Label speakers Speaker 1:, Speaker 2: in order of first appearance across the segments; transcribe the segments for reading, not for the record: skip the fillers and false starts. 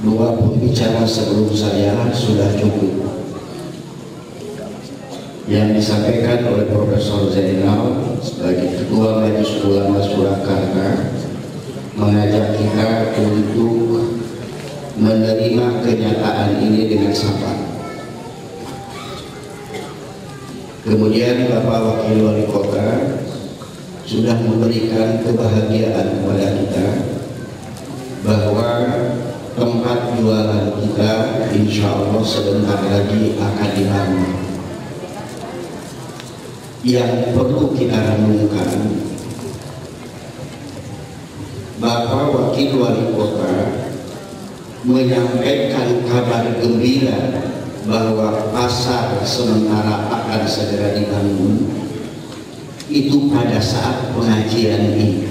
Speaker 1: Dua pembicara sebelum saya sudah cukup. Yang disampaikan oleh Profesor Zainal sebagai Ketua Majelis Ulama Surakarta mengajak kita untuk menerima kenyataan ini dengan sabar. Kemudian Bapak Wakil Wali Kota sudah memberikan kebahagiaan kepada kita bahwa tempat jualan kita insya Allah sebentar lagi akan dibangun. Yang perlu kita renungkan, Bapak Wakil Wali Kota menyampaikan kabar gembira bahwa pasar sementara akan segera dibangun itu pada saat pengajian ini.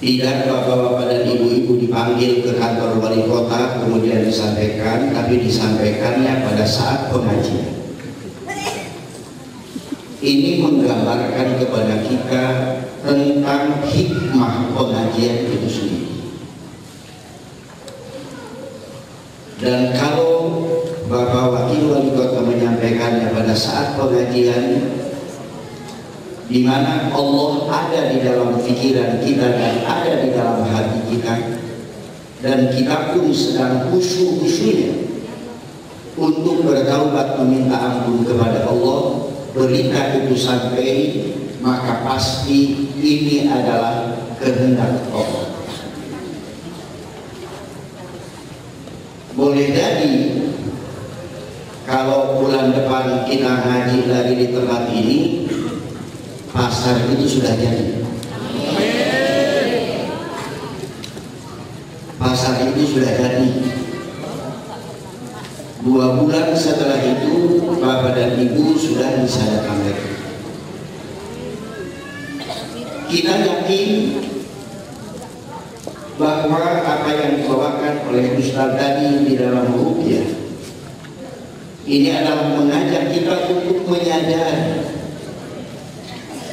Speaker 1: Tidak bapak-bapak dan ibu-ibu dipanggil ke kantor wali kota kemudian disampaikan, tapi disampaikannya pada saat pengajian. Ini menggambarkan kepada kita tentang hikmah pengajian itu sendiri. Dan kalau Bapak Wakil Wali Kota menyampaikannya pada saat pengajian, di mana Allah ada di dalam pikiran kita dan ada di dalam hati kita, dan kita pun sedang khusyuk-khusyuknya untuk bertaubat meminta ampun kepada Allah, berita itu sampai, maka pasti ini adalah kehendak Allah. Boleh jadi kalau bulan depan kita ngaji lagi di tempat ini, pasar itu sudah jadi. Pasar itu sudah jadi. 2 bulan setelah itu Bapak dan Ibu sudah disadakan lagi. Kita yakin bahwa apa yang dibawakan oleh Ustaz tadi di dalam rupiah ini adalah mengajak kita untuk menyadari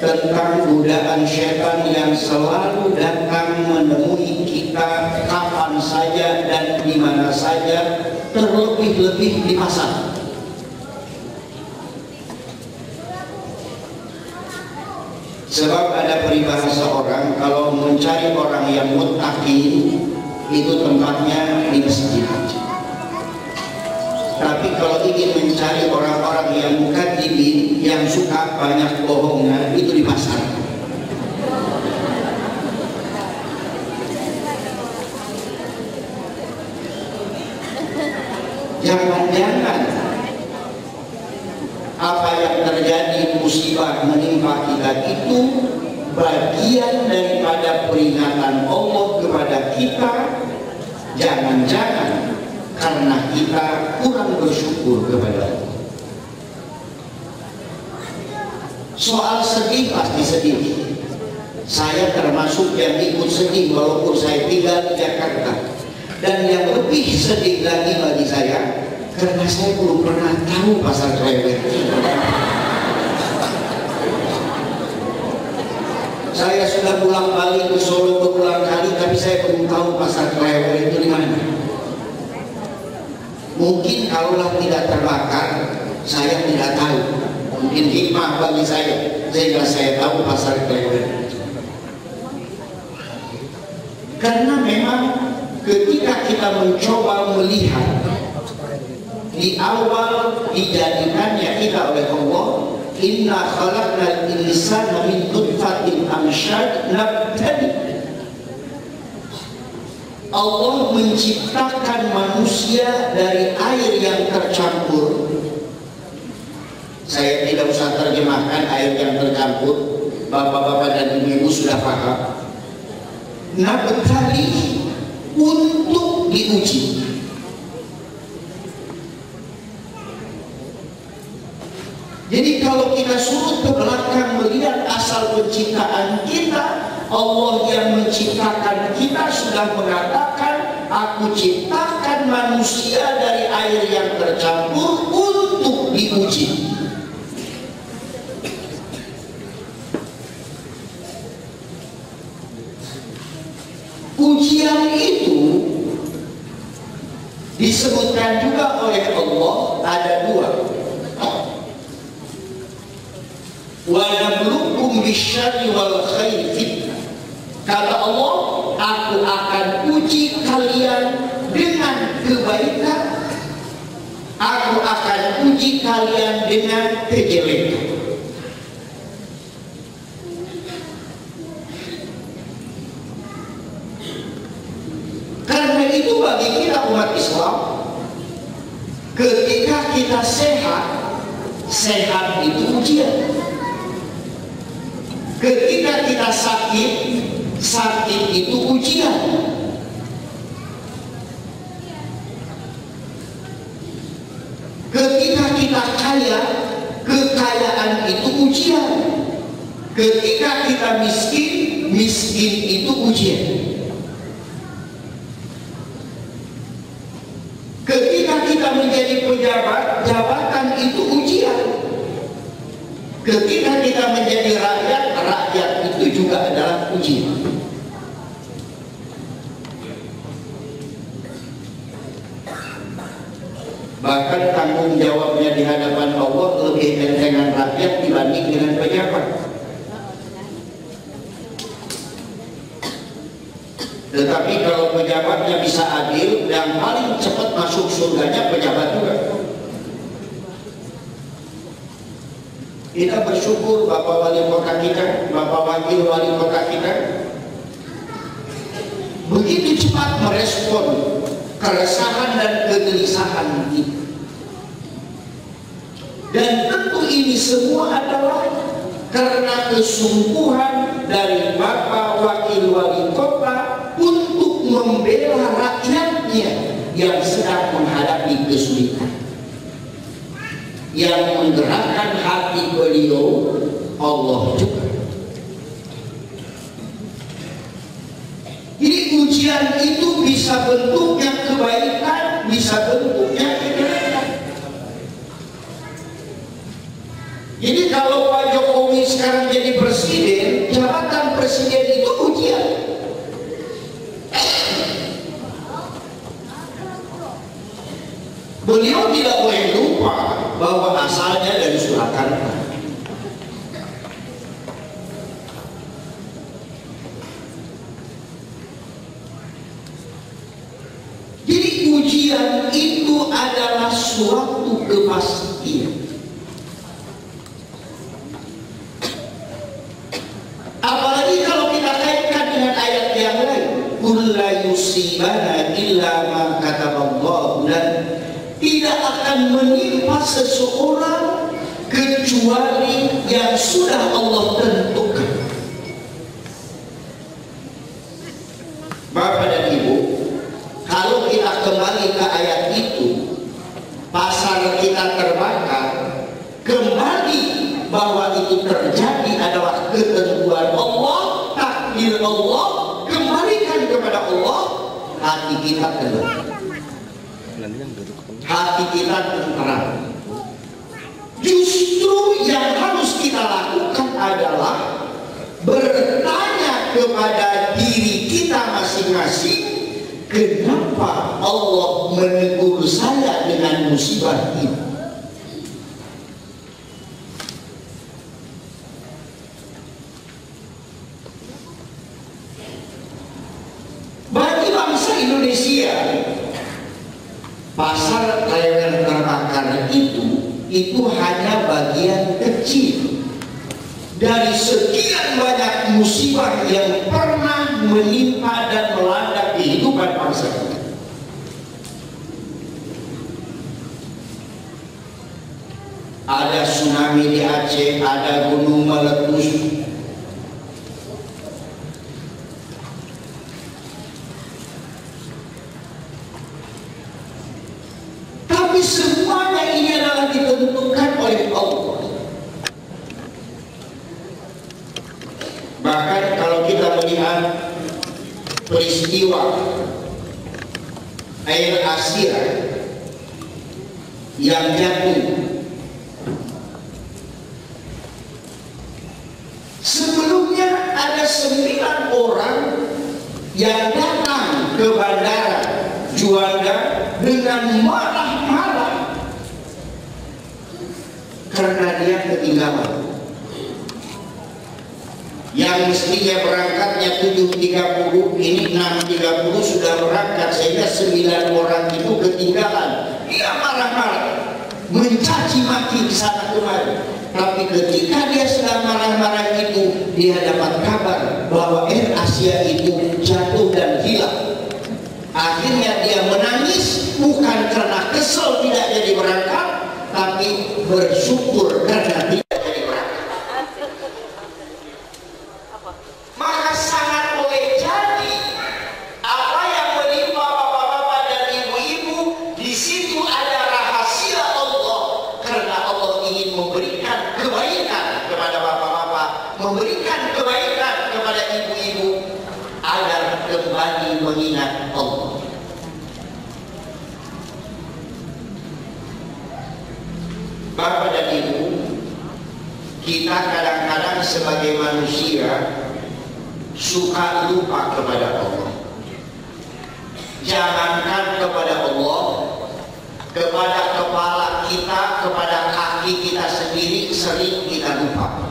Speaker 1: tentang godaan syaitan yang selalu datang menemui kita kapan saja dan di mana saja, terlebih-lebih di pasar. Sebab ada peribahasa orang, kalau mencari orang yang muttaqin itu tempatnya di masjid. Tapi kalau ingin mencari orang-orang yang mukadzibin, yang suka banyak bohongnya, itu di pasar. Jangan-jangan apa yang terjadi musibah menimpa kita itu bagian daripada peringatan Allah kepada kita. Jangan-jangan karena kita kurang bersyukur kepada Allah. Soal sedih pasti sedih. Saya termasuk yang ikut sedih walaupun saya tinggal di Jakarta. Dan yang lebih sedih lagi bagi saya, karena saya belum pernah tahu pasar Klewer. Saya sudah pulang balik ke Solo berulang kali, tapi saya belum tahu pasar Klewer itu di mana. Mungkin kalaulah tidak terbakar, saya tidak tahu. Mungkin hikmah bagi saya, sehingga saya tahu pasar Klewer. Karena memang ketika kita mencoba melihat di awal dijadikannya kita oleh Allah, inna khalaqnal insana min nutfatin amsyad nabtali. Allah menciptakan manusia dari air yang tercampur. Saya tidak usah terjemahkan air yang tercampur, bapak-bapak dan ibu-ibu sudah paham. Nabtali, untuk diuji. Jadi kalau kita surut ke belakang melihat asal penciptaan kita, Allah yang menciptakan kita sudah mengatakan, aku ciptakan manusia dari air yang tercampur untuk diuji. Ujian itu disebutkan juga oleh Allah ada dua. Wa nabluukum bisyarri wal khairi fitnah. Kata Allah, aku akan uji kalian dengan kebaikan, aku akan uji kalian dengan kejelekan. Karena itu bagi kita umat Islam, ketika kita sehat, sehat itu ujian. Ketika kita sakit, sakit itu ujian. Ketika kita kaya, kekayaan itu ujian. Ketika kita miskin, miskin itu ujian. Ketika kita menjadi pejabat, jabatan itu ujian. Ketika kita menjadi rakyat, rakyat itu juga adalah ujian. Bahkan tanggung jawabnya di hadapan Allah lebih dengan rakyat dibanding dengan pejabat. Tetapi kalau pejabatnya bisa adil, yang paling cepat masuk surganya pejabat juga. Kita bersyukur Bapak Wali Kota kita, Bapak Wakil Wali Kota kita begitu cepat merespon keresahan dan kegelisahan kita. Dan tentu ini semua adalah karena kesungguhan dari Bapak Wakil Wali Kota untuk membela rakyatnya yang sedang menghadapi kesulitan. Yang menggerakkan hati beliau Allah juga. Jadi ujian itu bisa bentuknya kebaikan, bisa bentuknya kejelekan. Jadi kalau Pak Jokowi sekarang jadi presiden, jabatan presiden itu ujian. Beliau tidak boleh lupa bahwa asalnya dari Surakarta. Jadi ujian itu adalah suatu kepastian. Apalagi kalau kita kaitkan dengan ayat yang lain, "Qul la yusibana illa ma kataballahu lana." Tidak akan menimpa seseorang kecuali yang sudah Allah tentukan. Bapak dan Ibu, kalau kita kembali ke ayat itu, pasar kita terbakar, kembali bahwa itu terjadi adalah ketentuan Allah, takdir Allah, kembalikan kepada Allah, hati kita tenang. Hati kita tenteram. Justru yang harus kita lakukan adalah bertanya kepada diri kita masing-masing, kenapa Allah menegur saya dengan musibah ini? Bagi bangsa Indonesia, pasar rewel terbakar itu hanya bagian kecil dari sekian banyak musibah yang pernah menimpa dan melanda kehidupan bangsa kita. Ada tsunami di Aceh, ada gunung meletus, semuanya ini adalah ditentukan oleh Allah. Bahkan kalau kita melihat peristiwa air Asia yang jatuh, sebelumnya ada 9 orang yang datang ke bandara Juanda dengan marah-marah karena dia ketinggalan. Yang mestinya berangkatnya 7.30, ini 6.30 sudah berangkat, sehingga 9 orang itu ketinggalan. Dia marah-marah, mencaci maki di sana kemari. Tapi ketika dia sedang marah-marah itu, dia dapat kabar bahwa Air Asia itu jatuh dan hilang. Akhirnya dia menangis, bukan karena kesel tidak jadi berangkat, tapi bersyukur karena tidak jadi berangkat. Maka sangat boleh jadi apa yang menimpa bapak-bapak dan ibu-ibu, di situ ada rahasia Allah, karena Allah ingin memberikan kebaikan kepada bapak-bapak, memberikan kebaikan kepada ibu-ibu agar kembali mengingat Allah. Bapak dan Ibu, kita kadang-kadang sebagai manusia suka lupa kepada Allah. Jangankan kepada Allah, kepada kepala kita, kepada kaki kita sendiri sering kita lupa.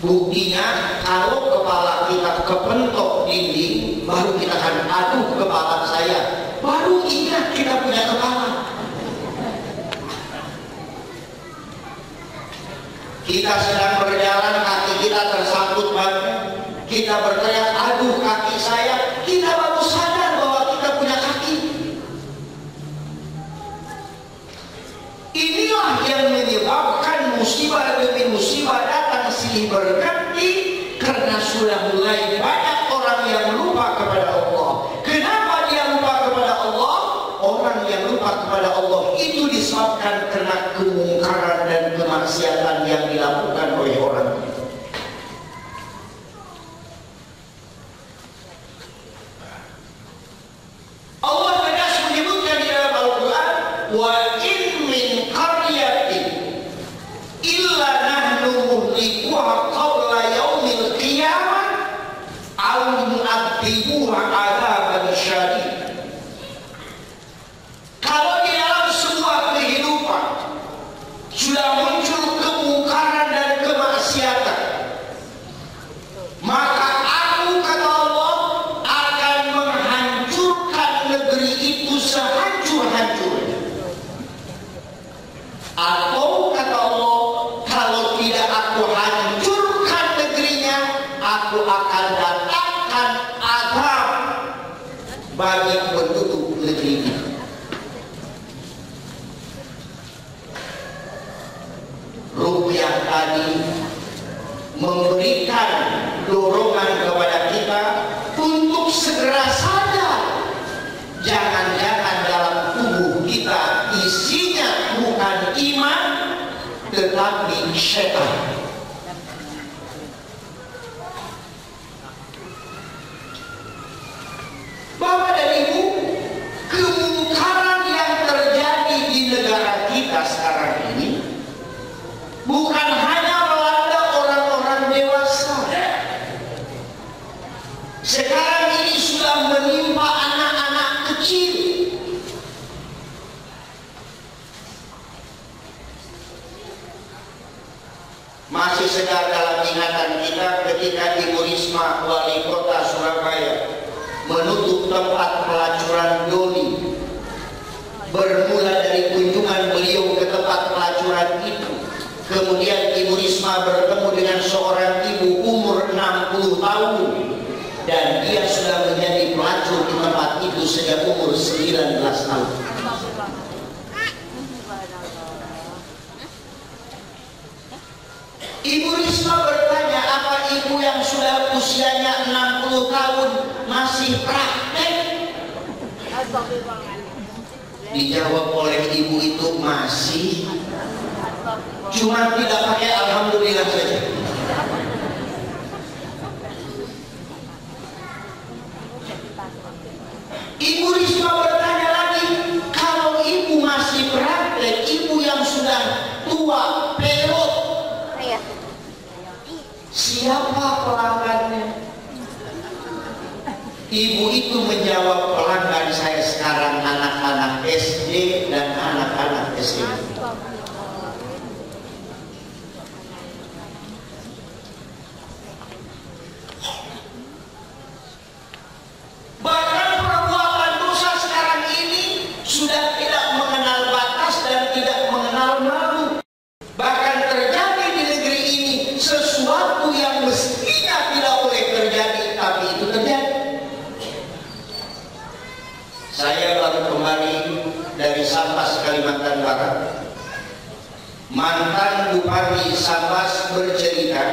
Speaker 1: Buktinya, kalau kepala kita kepentok dinding, baru kita akan aduh kepala saya, baru ingat kita punya kepala. Kita sedang berjalan, kaki kita tersangkut batu, kita berteriak, aduh kaki saya, kita baru sadar bahwa kita punya kaki. Inilah yang menyebabkan musibah demi musibah datang silih berganti, karena sudah mulai banyak orang yang lupa kepada Allah. Kenapa dia lupa kepada Allah? Orang yang lupa kepada Allah itu disebabkan karena kemungkaran dan kemaksiatan yang dilakukan oleh orang. Allah tegas menyebutkan di dalam Al-Quran, wa in min qaryatin illa nahnu muhlikuha qabla yaumil qiyamah aw nu'adzibuha 'adzaban syadid. Kalau di dalam sebuah kehidupan sudah muncul kemungkaran dan kemaksiatan, maka aku, kata Allah, akan menghancurkan negeri itu sehancur-hancurnya. Atau kata Allah, kalau tidak aku hancurkan negerinya, aku akan datangkan azab bagi penduduk negeri ini. Ruqyah tadi memberikan dorongan kepada kita untuk segera sadar, jangan-jangan dalam tubuh kita isinya bukan iman tetapi syaitan. Bapak dan Ibu, kemungkaran yang terjadi di negara kita sekarang ini bukan hanya melanda orang-orang dewasa. Sekarang ini sudah menimpa anak-anak kecil. Masih segar dalam ingatan kita ketika Ibu Risma, Wali Kota Surabaya, menutup tempat pelacuran doli. Bermula dari kunjungan beliau ke tempat pelacuran itu, kemudian Ibu Risma bertemu dengan seorang ibu umur 60 tahun, dan dia sudah menjadi pelacur di tempat itu sejak umur 19 tahun. Ibu Risma bertanya, apa ibu yang sudah usianya 60 tahun masih praktek? Dijawab oleh ibu itu, masih, cuma tidak pakai alhamdulillah saja. Ibu Risma bertanya lagi, kalau ibu masih praktek, ibu yang sudah tua, pelot, siapa pelanggannya? Ibu itu menjawab pelanggan saya sekarang anak-anak SD dan anak-anak SMP. Bahkan perbuatan dosa sekarang ini sudah tidak mengenal batas dan tidak mengenal malu. Bahkan terjadi di negeri ini sesuatu yang mestinya tidak boleh terjadi, tapi itu terjadi. Saya baru kembali dari Sambas, Kalimantan Barat. Mantan Bupati Sambas bercerita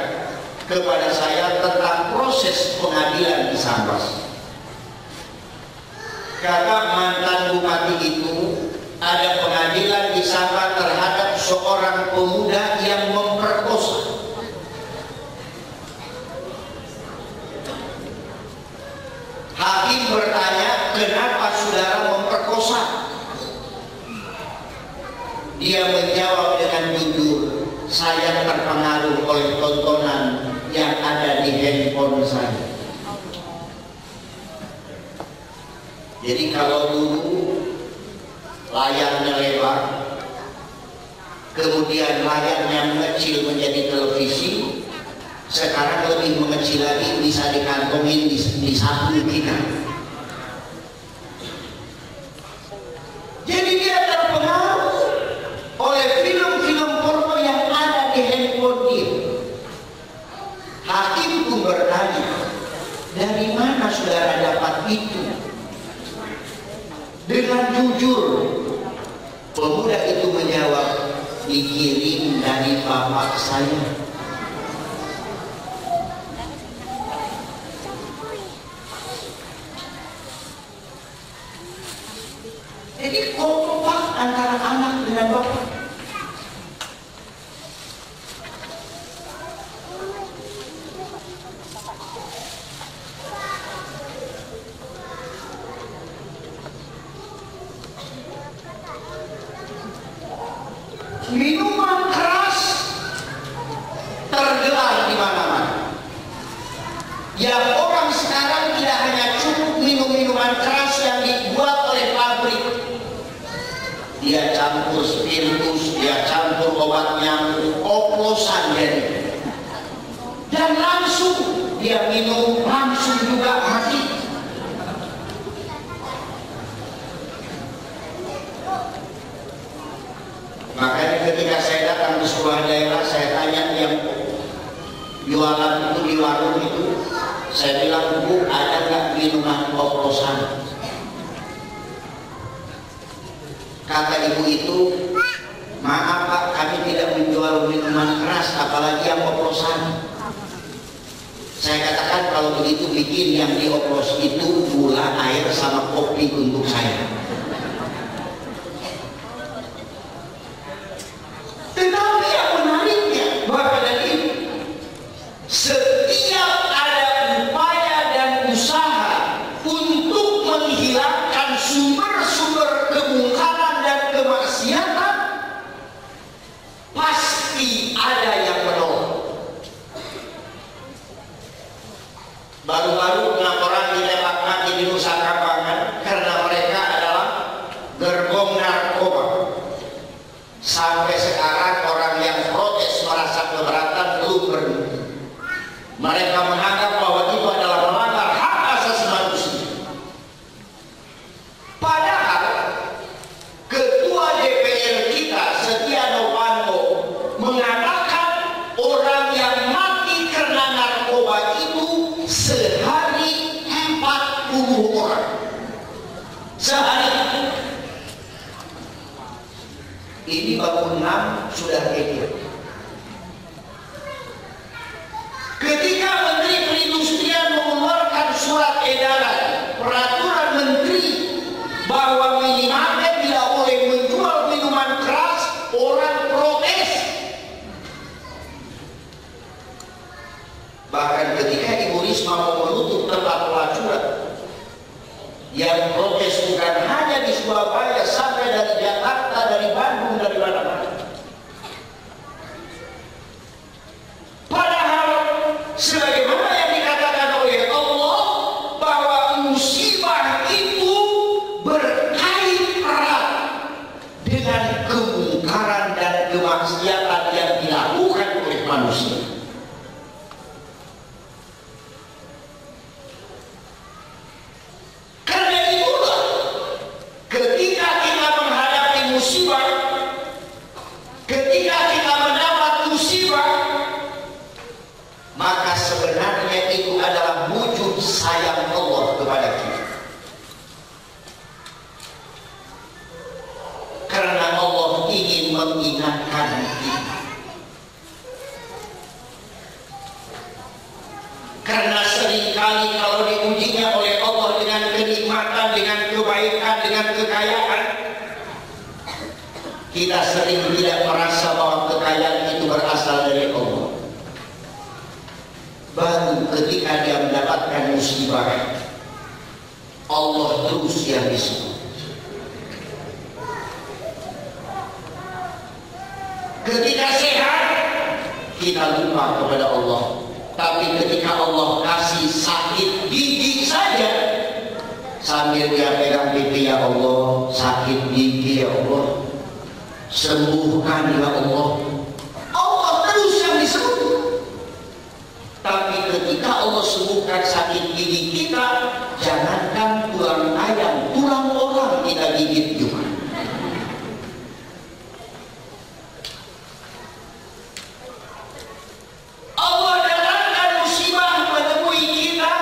Speaker 1: kepada saya tentang proses pengadilan di Sambas. Kata mantan bupati itu, ada pengadilan di Sambas terhadap seorang pemuda yang memperkosa. Hakim bertanya, kenapa saudara memperkosa? Dia menjawab dengan jujur, saya terpengaruh oleh tontonan yang ada di handphone saya. Jadi kalau dulu layarnya lebar, kemudian layarnya mengecil menjadi televisi, sekarang lebih mengecil lagi, bisa dikantongin di saku kita. Jadi dia terpengaruh oleh film-film porno yang ada di handphone dia. Hakim pun bertanya, dari mana saudara dapat itu? Dengan jujur, pemuda itu menjawab, dikirim dari bapak saya. Jadi kompak antara anak dengan bapak. Minuman keras tergelar di mana-mana. Yang orang sekarang tidak hanya cukup minum minuman keras yang dibuat oleh pabrik. Dia campur spiritus, dia campur obat nyamuk, oplosan jadi. Dan langsung dia minum, langsung juga mati. Makanya ketika saya datang ke sebuah daerah, saya tanya yang jualan itu di warung itu, saya bilang, Bu, ada nggak minuman oplosan? Kata ibu itu, maaf Pak, kami tidak menjual minuman keras, apalagi yang oplosan. Saya katakan kalau begitu bikin yang dioplos itu gula, air, sama kopi untuk saya. Tetapi yang menariknya Bapak dan Ibu, setiap ada upaya dan usaha untuk menghilangkan sumber-sumber kemungkaran dan kemaksiatan, pasti ada yang menolak. Baru-baru 6 orang ditembak mati di Nusa Kambangan karena mereka adalah gerbong narkoba. Sampai sekarang orang yang protes merasa keberatan belum berhenti. Mereka menganggap bahwa itu adalah melanggar hak asasi manusia. Padahal Ketua DPR kita Setia Novanto mengatakan orang yang mati karena narkoba itu sehari 40 orang. Sehari. Ini baru 6 sudah kayak. Ketika Menteri Perindustrian mengeluarkan surat edaran peraturan menteri bahwa minimarket tidak boleh menjual minuman keras, orang protes. Bahkan ketika Ibu Risma mau menutup tempat pelacuran, yang protes bukan hanya di Surabaya, sampai dari Jakarta, dari Bandung, dari mana-mana. Padahal sebagaimana yang dikatakan oleh Allah bahwa manusia. Karena itulah ketika kita menghadapi musibah, ketika kita mendapat musibah, maka sebenarnya itu adalah wujud sayang Allah kepada kita. Karena Allah ingin mengingatkan kita. Karena seringkali kalau diujinya oleh Allah dengan kenikmatan, dengan kebaikan, dengan kekayaan, kita sering tidak merasa bahwa kekayaan itu berasal dari Allah. Baru ketika dia mendapatkan musibah, Allah terus yang disebut. Ketika sehat, kita lupa kepada Allah. Tapi ketika Allah kasih sakit gigi saja, sambil dia pegang pipi, ya Allah, sakit gigi ya Allah, sembuhkan ya Allah, Allah terus yang disebut. Tapi ketika Allah sembuhkan sakit gigi kita, jangankan tulang ayam, tulang orang kita gigit juga. Allah datangkan musibah menemui kita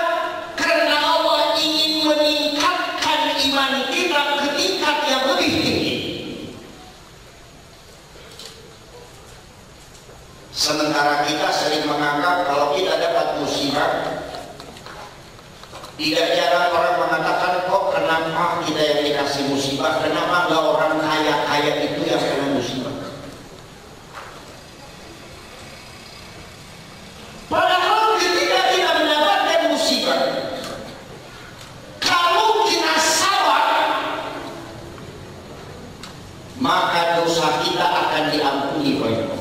Speaker 1: karena Allah ingin meningkatkan iman kita ke tingkat yang lebih tinggi. Sementara kita sering menganggap kalau kita dapat musibah, tidak jarang orang mengatakan, kok kenapa kita yang dikasih musibah, kenapa enggak orang kaya-kaya itu yang kena musibah. Padahal ketika kita mendapatkan musibah, kalau kita sabar, maka dosa kita akan diampuni oleh Allah.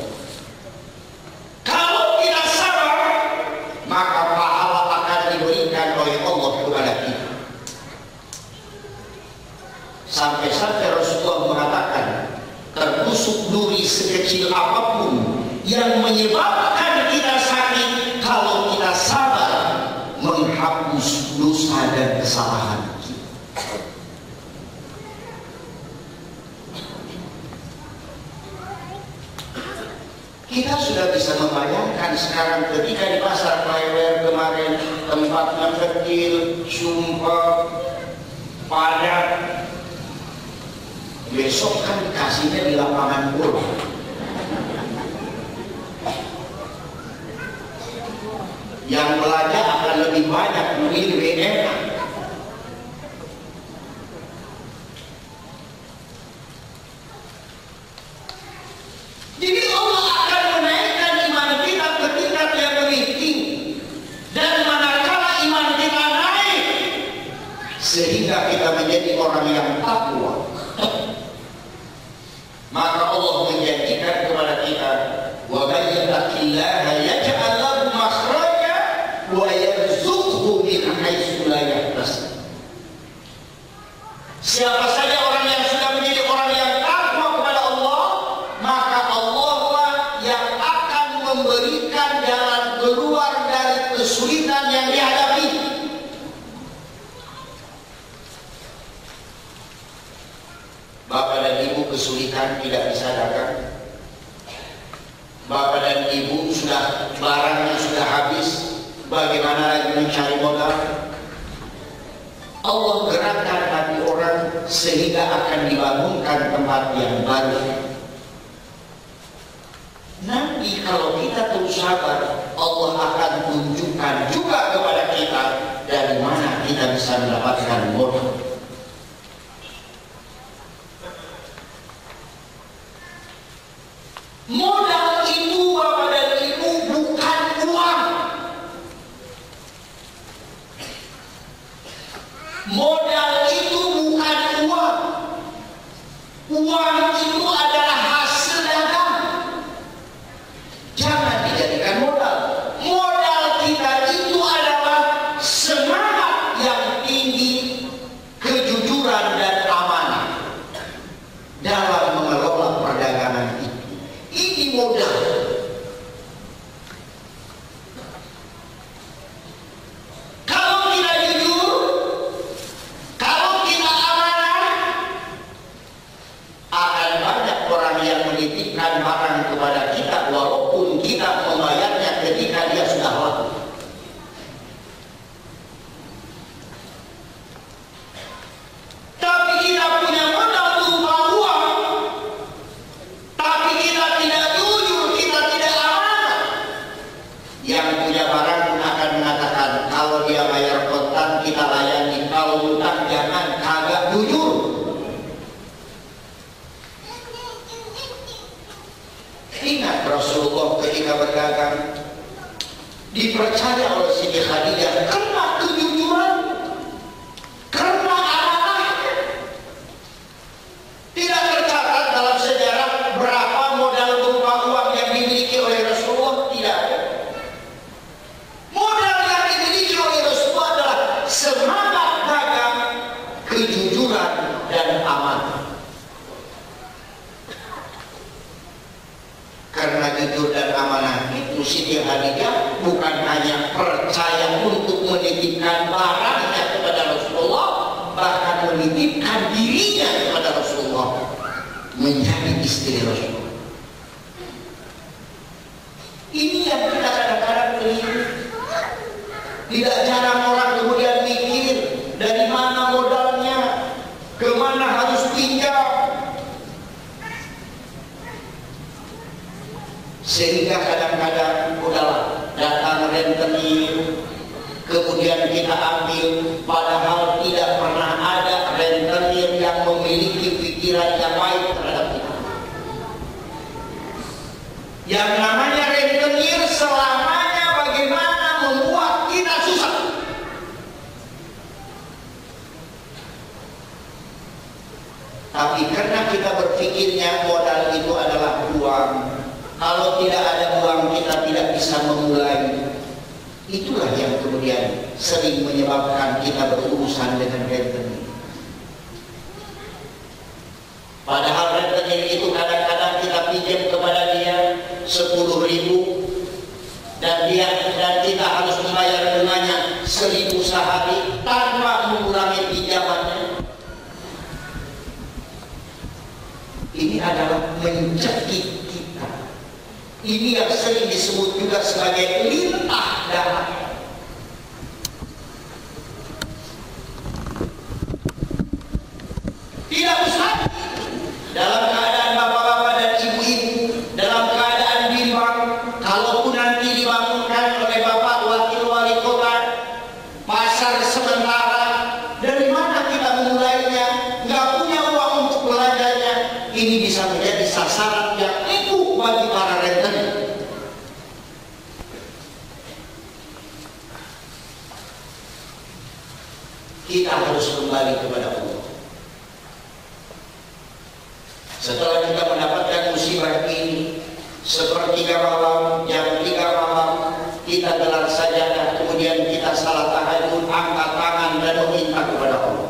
Speaker 1: Kalau kita sabar, maka pahala akan diberikan oleh Allah kepada kita. Sampai-sampai Rasulullah mengatakan, tertusuk duri sekecil apapun yang menyebabkan kita sakit, kalau kita sabar, menghapus dosa dan kesalahan kita. Kita sudah bisa membayangkan sekarang ketika di pasar Klewer kemarin, tempatnya kecil, sumpah, padat, besok kan kasihnya di lapangan bola. Yang belanja akan lebih banyak, lebih enak. Jadi Allah akan menaikkan iman kita ke tingkat yang lebih tinggi. Dan manakala iman kita naik, sehingga kita menjadi orang yang takwa, maka Allah menjanjikan kepada kita, wa may yattaqillaha yaj'al lahu makhraja wa yarzuqhu min haitsu la yahtasib. Siapa saja orang yang sudah menjadi orang yang takwa kepada Allah, maka Allah lah yang akan memberikan jalan keluar dari kesulitan yang dihadapi. Bapak dan Ibu kesulitan tidak bisa dagang. Bapak dan Ibu sudah barangnya sudah habis, bagaimana lagi mencari modal? Allah gerakkan hati orang sehingga akan dibangunkan tempat yang baru. Nanti kalau kita terus sabar, Allah akan tunjukkan juga kepada kita dari mana kita bisa mendapatkan modal. Modal itu Bapak dan Ibu bukan uang. Modal itu bukan uang. Uang itu adalah hasil dagang. Jangan dijadikan modal. Modal kita itu adalah semangat yang tinggi, dipercaya oleh Siti Khadijah karena kejujuran, karena amanahnya. Tidak tercatat dalam sejarah berapa modal berupa uang yang dimiliki oleh Rasulullah, tidak ada. Modal yang dimiliki oleh Rasulullah adalah semangat dagang, kejujuran, dan amanah. Karena jujur dan amanah itu Siti Khadijah bukan hanya percaya untuk menitipkan barangnya kepada Rasulullah, bahkan menitipkan dirinya kepada Rasulullah menjadi istri Rasulullah. Ini yang kita kadang-kadang keliru. Tidak jarang orang kemudian mikir dari mana modalnya, kemana harus pinjam, sehingga kadang-kadang udahlah datang rentenir, kemudian kita ambil, padahal tidak pernah ada rentenir yang memiliki pikiran yang baik terhadap kita. Yang namanya rentenir selamanya bagaimana membuat kita susah. Tapi karena kita berpikirnya modal itu adalah uang, kalau tidak ada uang kita tidak bisa memulai. Itulah yang kemudian sering menyebabkan kita berurusan dengan rentenir. Padahal rentenir itu kadang-kadang kita pinjam kepada dia 10.000 dan kita harus membayar bunganya 1.000 sehari tanpa mengurangi pinjamannya. Ini adalah mencekik. Ini yang sering disebut juga sebagai lintah darah. Tidak usah dalam keadaan bapak-bapak dan ibu-ibu dalam keadaan bimbang, kalaupun nanti dibangunkan oleh bapak wakil wali kota pasar sementara, dari mana kita memulainya? Nggak punya uang untuk belanjanya. Ini bisa menjadi sasaran yang empuk bagi para rentenir. Kita harus kembali kepada Allah. Setelah kita mendapatkan musibah ini, sepertiga malam, jam 3 malam, kita gelar sajadah, kemudian kita salat tahajud, angkat tangan dan meminta kepada Allah.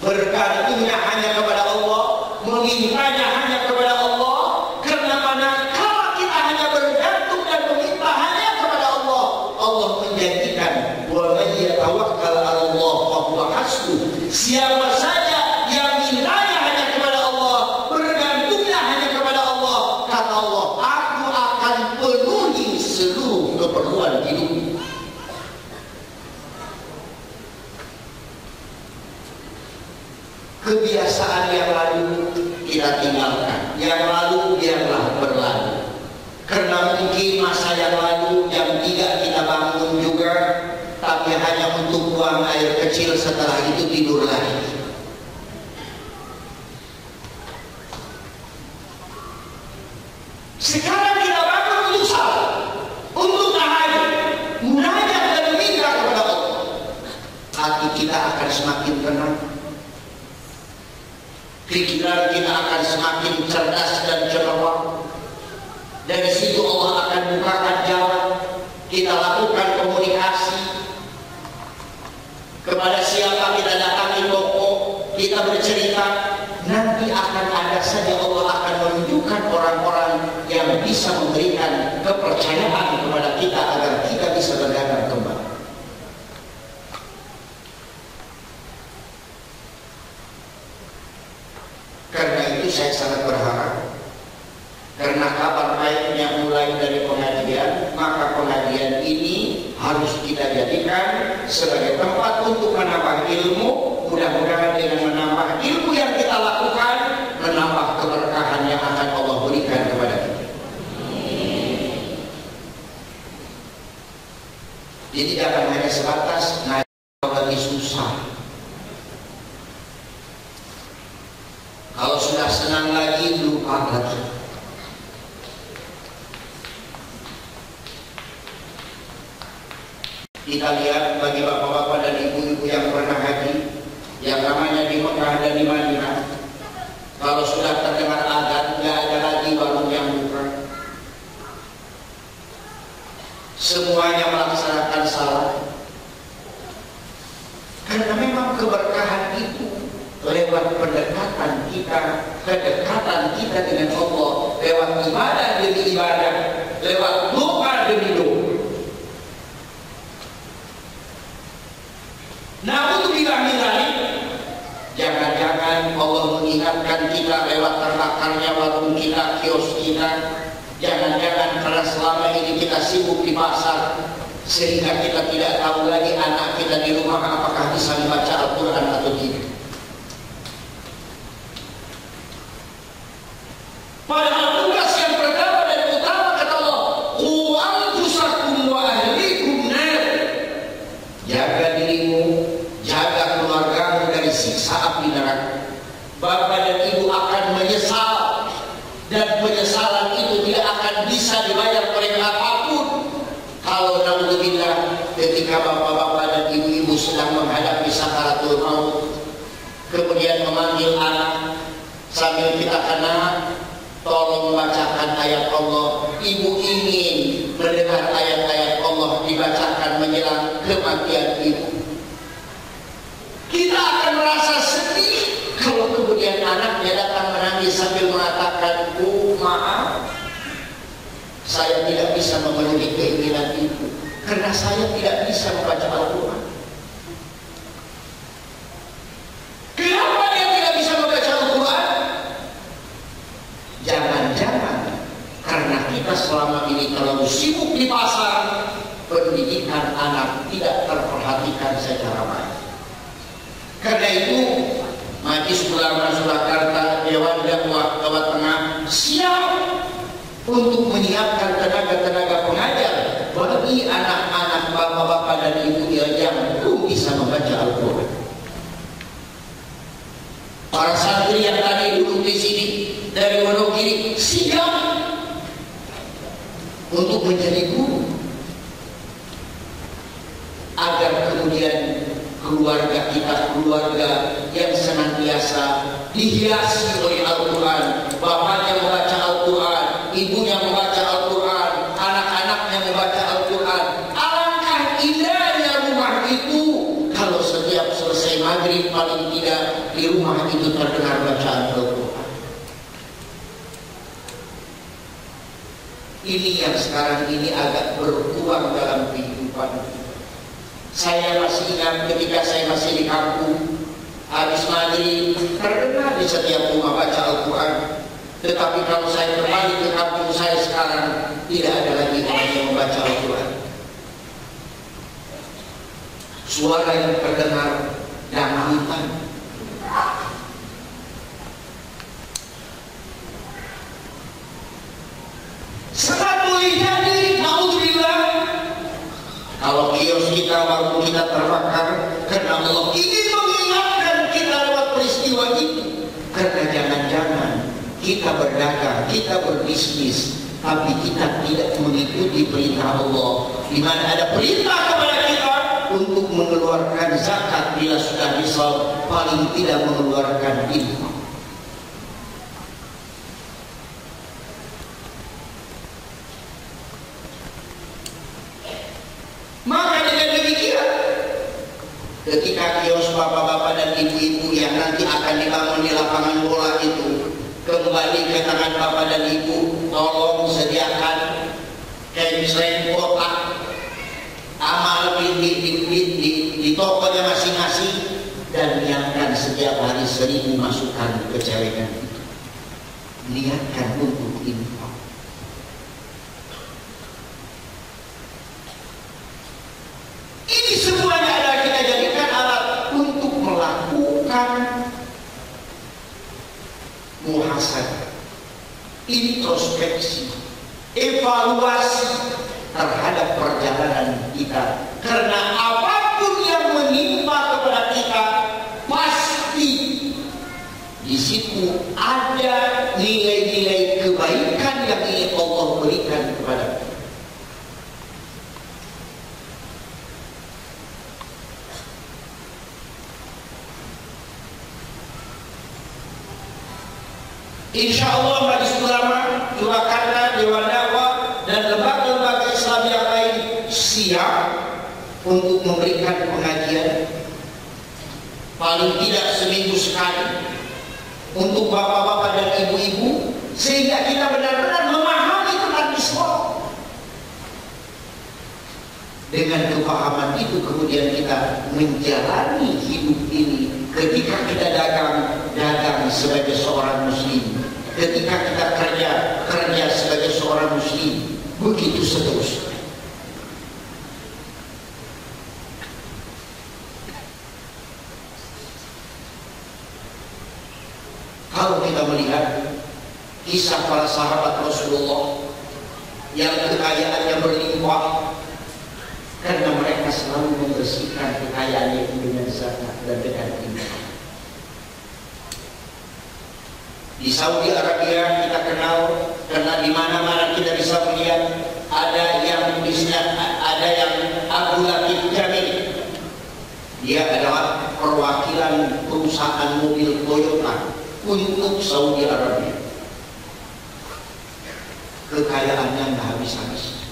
Speaker 1: Bergantungnya hanya kepada Allah, memintanya hanya kepada Allah. Karena manakala kita hanya bergantung dan meminta hanya kepada Allah, Allah menjanjikan, wa man yatawakkal 'ala Allah fa huwa hasbuh. Siapa saja yang mintanya hanya kepada Allah, bergantungnya hanya kepada Allah, kata Allah, aku akan penuhi seluruh keperluan hidupmu. Kebiasaan yang lalu kita tinggalkan, yang lalu biarlah berlalu. Karena mungkin masa yang lalu jam 3 kita bangun juga, tapi hanya untuk buang air kecil, setelah itu tidur lagi. Sekarang kita bangun untuk salat, untuk tahajud, munajat dan meminta kepada Allah. Hati kita akan semakin tenang, pikiran kita akan semakin cerdas dan cemerlang. Dari situ Allah akan bukakan jalan. Kita lakukan komunikasi. Kepada siapa kita datangi toko, kita bercerita, nanti akan ada saja Allah akan menunjukkan orang-orang yang bisa memberikan kepercayaan kepada kita agar kita bisa berdagang kembali. Karena itu saya sangat berharap, karena kabar baiknya mulai dari pengajian, maka pengajian ini harus kita jadikan sebagai tempat untuk menambah ilmu. Mudah-mudahan dengan menambah ilmu yang kita lakukan, menambah keberkahan yang akan Allah berikan kepada kita. Jadi jangan hanya sebatas ngaji lagi susah. Kalau sudah senang lagi, lupa lagi. Kita lihat bagi bapak-bapak dan ibu-ibu yang pernah haji, yang namanya di Mekah dan di Madinah, kalau sudah terdengar azan, nggak ada lagi warung yang buka. Semuanya melaksanakan salat. Karena memang keberkahan itu lewat pendekatan kita, kedekatan kita dengan Allah, lewat ibadah demi ibadah, lewat doa demi doa. Namun bila jangan-jangan Allah mengingatkan kita lewat terbakarnya warung kita, kios kita. Jangan-jangan karena selama ini kita sibuk di pasar, sehingga kita tidak tahu lagi anak kita di rumah apakah bisa membaca Al-Quran atau tidak. Padahal tugas yang pertama dan utama kata Allah, qu anfusakum wa ahlikum nar. Jaga dirimu, jaga keluargamu dari siksa api neraka. Bapak dan ibu akan menyesal, dan penyesalan itu tidak akan bisa dibayar oleh apapun. Kalau naudzubillah ketika bapak-bapak dan ibu-ibu sedang menghadapi sakaratul maut, kemudian memanggil anak sambil kita kena, tolong bacakan ayat Allah. Ibu ingin mendengar ayat-ayat Allah dibacakan menjelang kematian ibu. Kita akan merasa sedih kalau kemudian anaknya datang menangis sambil mengatakan, maaf, saya tidak bisa memenuhi keinginan ibu karena saya tidak bisa membaca Al-Quran. Kenapa dia tidak bisa membaca Al-Quran? Jangan-jangan karena kita selama ini terlalu sibuk di pasar, pendidikan anak tidak terperhatikan secara baik. Karena itu Majlis Ulama Surakarta, Dewan Dakwah Jawa Tengah siap untuk menyiapkan tenaga-tenaga pengajar bagi anak-anak bapak-bapak dan ibu yang belum bisa membaca Al-Quran. Para santri yang tadi duduk di sini dari Wonogiri siap untuk menjadi guru, agar kemudian keluarga kita, keluarga yang senantiasa dihiasi oleh Al-Quran, bapaknya membaca Al-Quran, ibunya membaca Al-Quran, anak-anaknya membaca Al-Quran. Alangkah indahnya rumah itu kalau setiap selesai maghrib paling tidak di rumah itu terdengar bacaan Al-Quran. Ini yang sekarang ini agak berkurang dalam kehidupan. Saya masih ingat ketika saya masih di kampung, habis maghrib terdengar di setiap rumah baca Al-Quran. Tetapi kalau saya kembali ke kampung saya sekarang, tidak ada lagi orang yang membaca Al-Quran. Suara yang terdengar dangdutan. Sangat boleh jadi, naudzubillah, kalau kios kita, warung kita terbakar, karena Allah ingin mengingatkan kita lewat peristiwa itu. Karena jangan-jangan kita berdagang, kita berbisnis, tapi kita tidak mengikuti perintah Allah, di mana ada perintah kepada kita untuk mengeluarkan zakat bila sudah nisab, paling tidak mengeluarkan infak. Maka dengan demikian, ketika kios bapak-bapak dan ibu-ibu yang nanti akan dibangun di lapangan bola itu kembali ke tangan bapak dan ibu, tolong sediakan kenceng kotak amal di tokonya masing-masing, dan niatkan setiap hari 1000 masukan kejelekan itu. Niatkan untuk infak. Ini semuanya adalah kita jadikan alat untuk melakukan muhasabah, introspeksi, evaluasi terhadap perjalanan kita. Karena apapun yang menimpa kepada kita, pasti di situ ada nilai-nilai kebaikan yang ingin Allah berikan kepada kita. Insya Allah Majelis Ulama, Purwakarta, Dewan Dakwah dan lembaga-lembaga Islam yang lain siap untuk memberikan pengajian paling tidak seminggu sekali untuk bapak-bapak dan ibu-ibu, sehingga kita benar-benar memahami tentang Islam. Dengan kepahaman itu kemudian kita menjalani hidup ini. Ketika kita dagang sebagai seorang muslim, ketika kita kerja sebagai seorang muslim, begitu seterusnya. Kalau kita melihat kisah para sahabat Rasulullah yang kekayaannya berlimpah, karena mereka selalu membersihkan kekayaannya dengan zakat dan dengan infak. Di Saudi Arabia kita kenal, karena di mana-mana kita bisa melihat ada yang Abu Latif Jamil. Dia adalah perwakilan perusahaan mobil Toyota untuk Saudi Arabia. Kekayaannya nggak habis-habis.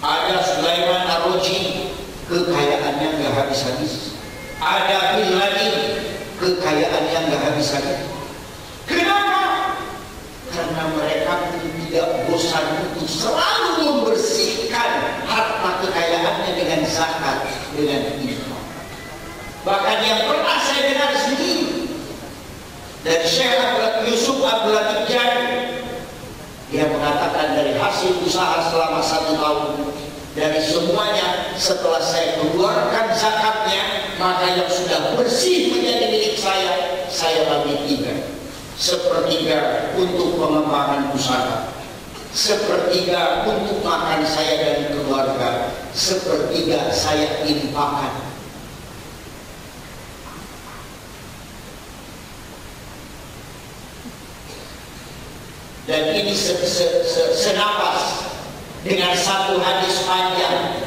Speaker 1: Ada Sulaiman Ar-Roji, kekayaannya nggak habis-habis. Ada Bin Laden, kekayaannya nggak habis-habis. Kenapa? Karena mereka tidak bosan untuk selalu membersihkan harta kekayaannya dengan zakat, dengan infak. Bahkan yang pernah saya dengar sendiri dari Syekh Yusuf Abdul Latif Jamil, dia mengatakan dari hasil usaha selama 1 tahun, dari semuanya setelah saya keluarkan zakatnya, maka yang sudah bersih menjadi milik saya bagi 3. Sepertiga untuk pengembangan usaha, sepertiga untuk makan saya dan keluarga, sepertiga saya infakkan. Dan ini senapas dengan satu hadis panjang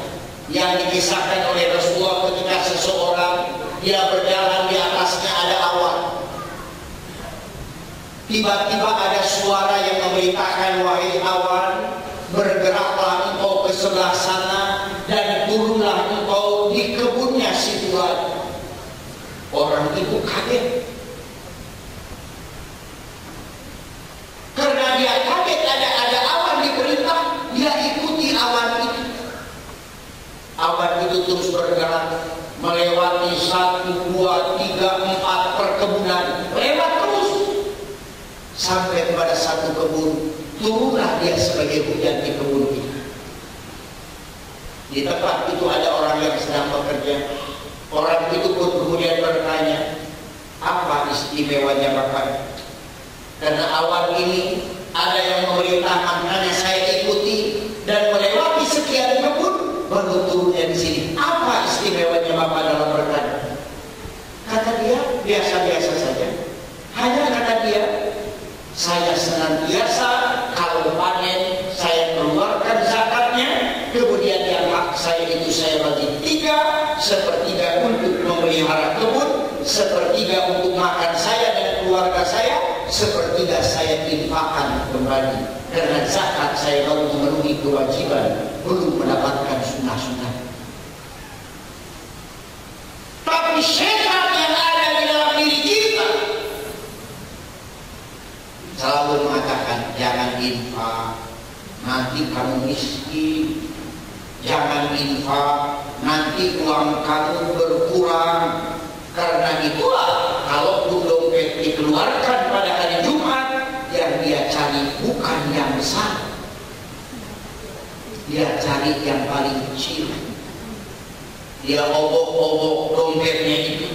Speaker 1: yang dikisahkan oleh Rasulullah ketika seseorang dia berjalan, di atasnya ada awan. Tiba-tiba ada suara yang memberitakan, wahai awan, bergeraklah engkau ke sebelah sana dan turunlah engkau di kebunnya si fulan. Orang itu kaget. Karena dia kaget ada awan diperintah, dia ikuti awan itu. Awan itu terus bergerak melewati 1, 2, 3, 4 perkebunan, lewat terus sampai kepada satu kebun. Turunlah dia sebagai hujan di kebun itu. Di tempat itu ada orang yang sedang bekerja. Orang itu pun kemudian bertanya, apa istimewanya Bapak? Karena awan ini ada yang memerintahkan, hanya saya ikuti dan melewati sekian kebun baru turunnya di sini. Apa istimewanya Bapak dalam bertanya? Kata dia, biasa-biasa saja. Hanya kata dia, saya senantiasa kalau panen saya keluarkan zakatnya, kemudian yang hak saya itu saya bagi 3, sepertiga untuk memelihara kebun, sepertiga untuk makan saya dan keluarga saya, sepertiga saya infakkan kembali. Karena zakat saya baru memenuhi kewajiban, belum mendapatkan sunnah-sunnah. Tapi setan yang ada di dalam diri kita selalu mengatakan, jangan infak, nanti kamu miskin. Jangan infak, nanti uang kamu berkurang. Karena itulah, kalaupun dompet dikeluarkan pada hari Jumat, yang dia cari bukan yang besar, dia cari yang paling kecil. Dia obok-obok dompetnya itu,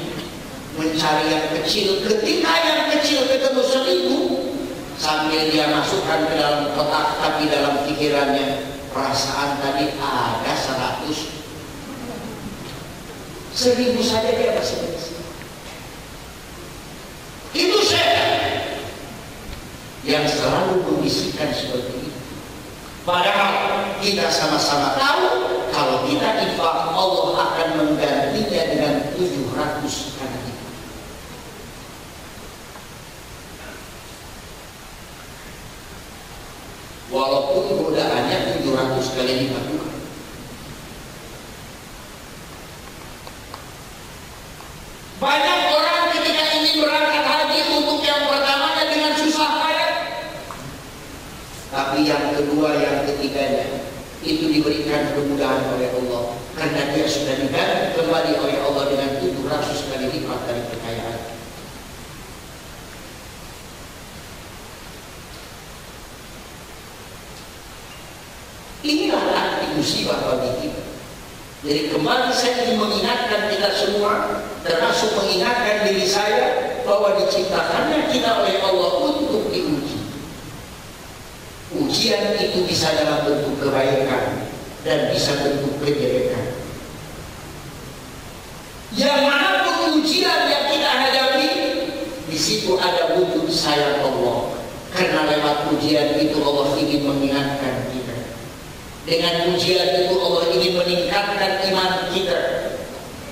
Speaker 1: mencari yang kecil. Ketika yang kecil ketemu 1.000, sambil dia masukkan ke dalam kotak, tapi dalam pikirannya, perasaan tadi ada 100. 1.000 saja dia masih bersih. Itu setan yang selalu membisikkan seperti itu. Padahal kita sama-sama tahu, kalau kita infak, Allah akan menggantinya dengan 700 kali lipat.
Speaker 2: walaupun godaannya 700 kali lipat juga. Banyak orang ketika ingin berangkat haji untuk yang pertamanya dengan susah payah, tapi yang kedua, yang ketiganya itu diberikan kemudahan oleh Allah karena dia sudah diganti kembali oleh Allah dengan 700 kali lipat dari kekayaan. Inilah arti musibah bagi kita. Jadi kembali saya ingin mengingatkan kita semua, termasuk mengingatkan diri saya, bahwa diciptakannya kita oleh Allah untuk diuji. Ujian itu bisa dalam bentuk kebaikan dan bisa bentuk kejelekan. Yang manapun ujian yang kita hadapi, di situ ada wujud sayang Allah. Karena lewat ujian itu Allah ingin mengingatkan kita. Dengan ujian itu Allah ingin meningkatkan iman kita.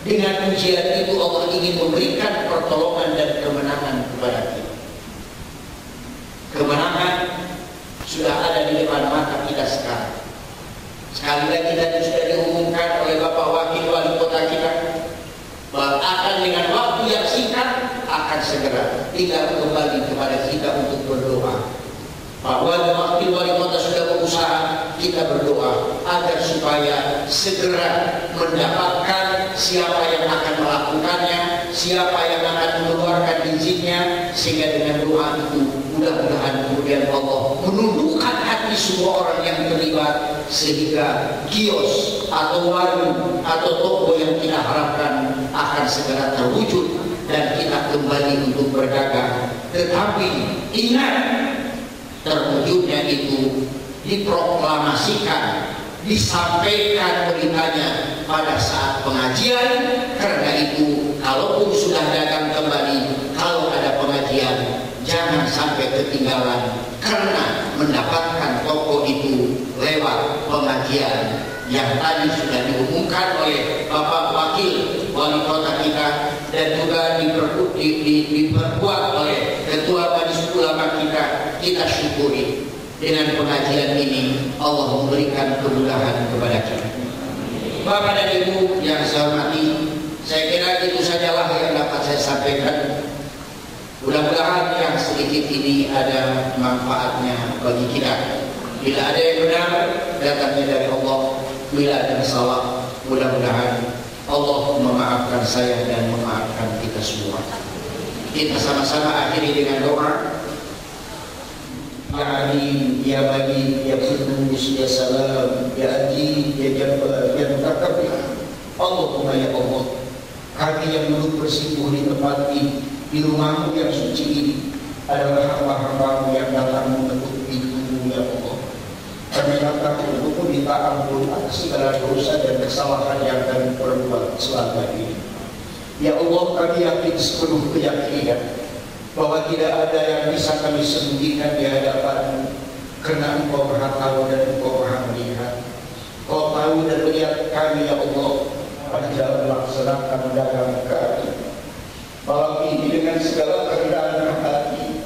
Speaker 2: Dengan ujian itu Allah ingin memberikan pertolongan dan kemenangan kepada kita. Kemenangan sudah ada di depan mata kita sekarang. Sekali lagi tadi sudah diumumkan oleh Bapak Wakil Wali Kota kita bahwa akan dengan waktu yang singkat akan segera tinggal kembali kepada kita untuk berdoa. Pak Wakil Wali Kota sudah berusaha, kita berdoa agar supaya segera mendapatkan siapa yang akan melakukannya, siapa yang akan mengeluarkan izinnya, sehingga dengan doa itu mudah-mudahan kemudian Allah menundukkan hati semua orang yang terlibat, sehingga kios atau warung atau toko yang kita harapkan akan segera terwujud dan kita kembali untuk berdagang. Tetapi ingat, terwujudnya itu diproklamasikan, disampaikan beritanya pada saat pengajian. Karena itu kalaupun sudah dagang kembali, kalau ada pengajian jangan sampai ketinggalan, karena mendapatkan toko itu lewat pengajian yang tadi sudah diumumkan oleh Bapak Wakil Wali Kota kita dan juga diperkuat oleh Ketua Majelis Ulama kita syukuri. Dengan pengajian ini Allah memberikan kemudahan kepada kita. Bapak dan Ibu yang saya hormati, saya kira itu sajalah yang dapat saya sampaikan. Mudah-mudahan yang sedikit ini ada manfaatnya bagi kita. Bila ada yang benar, datangnya dari Allah. Bila ada yang salah, mudah-mudahan Allah memaafkan saya dan memaafkan kita semua. Kita sama-sama akhiri dengan doa. Ya Alim, Ya Malik, Ya Qudus, Ya Salam, Ya Aziz, Ya Jabbar, Ya Mutakabbir. Allahumma ya Allah, kami yang duduk bersikuh di tempat ini, di rumahmu yang suci ini, adalah hamba-hambamu yang datang mengetuk pintu, ya Allah. Kami datang untuk meminta ampun atas segala dosa dan kesalahan yang kami perbuat selama ini. Ya Allah, kami yakin sepenuh keyakinan bahwa tidak ada yang bisa kami sembunyikan di hadapan-Mu, karena Engkau Maha Tahu dan Engkau Maha Melihat. Kau tahu dan melihat kami, ya Allah, pada jalan melaksanakan dagang kami. Malam ini dengan segala kerendahan hati,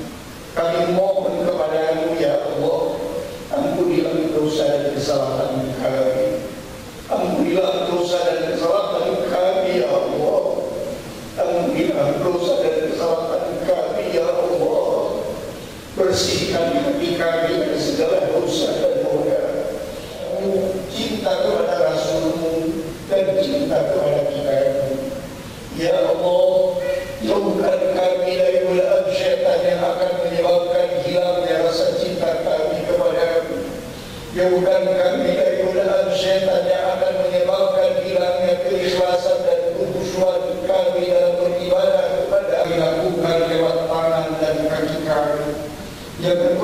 Speaker 2: kami mohon kepada-Mu, ya Allah, ampunilah dosa dan kesalahan kami. Ampunilah dosa dan kesalahan kami, ya Allah. Ampunilah dosa dan kesalahan kami, ya Allah. Bersihkan hati kami dari segala dosa dan noda. Cinta kepada Rasul-Mu dan cinta kepada kita. Ya Allah, jauhkan kami dari godaan syaitan yang akan menyebabkan hilangnya rasa cinta kami kepada-Mu. Jauhkan kami dari godaan syaitan yang akan menyebabkan hilangnya keikhlasan dan kekhusyuan kami dalam beribadah kepada-Mu. Lakukan lewat tangan dan kaki kami. Jangan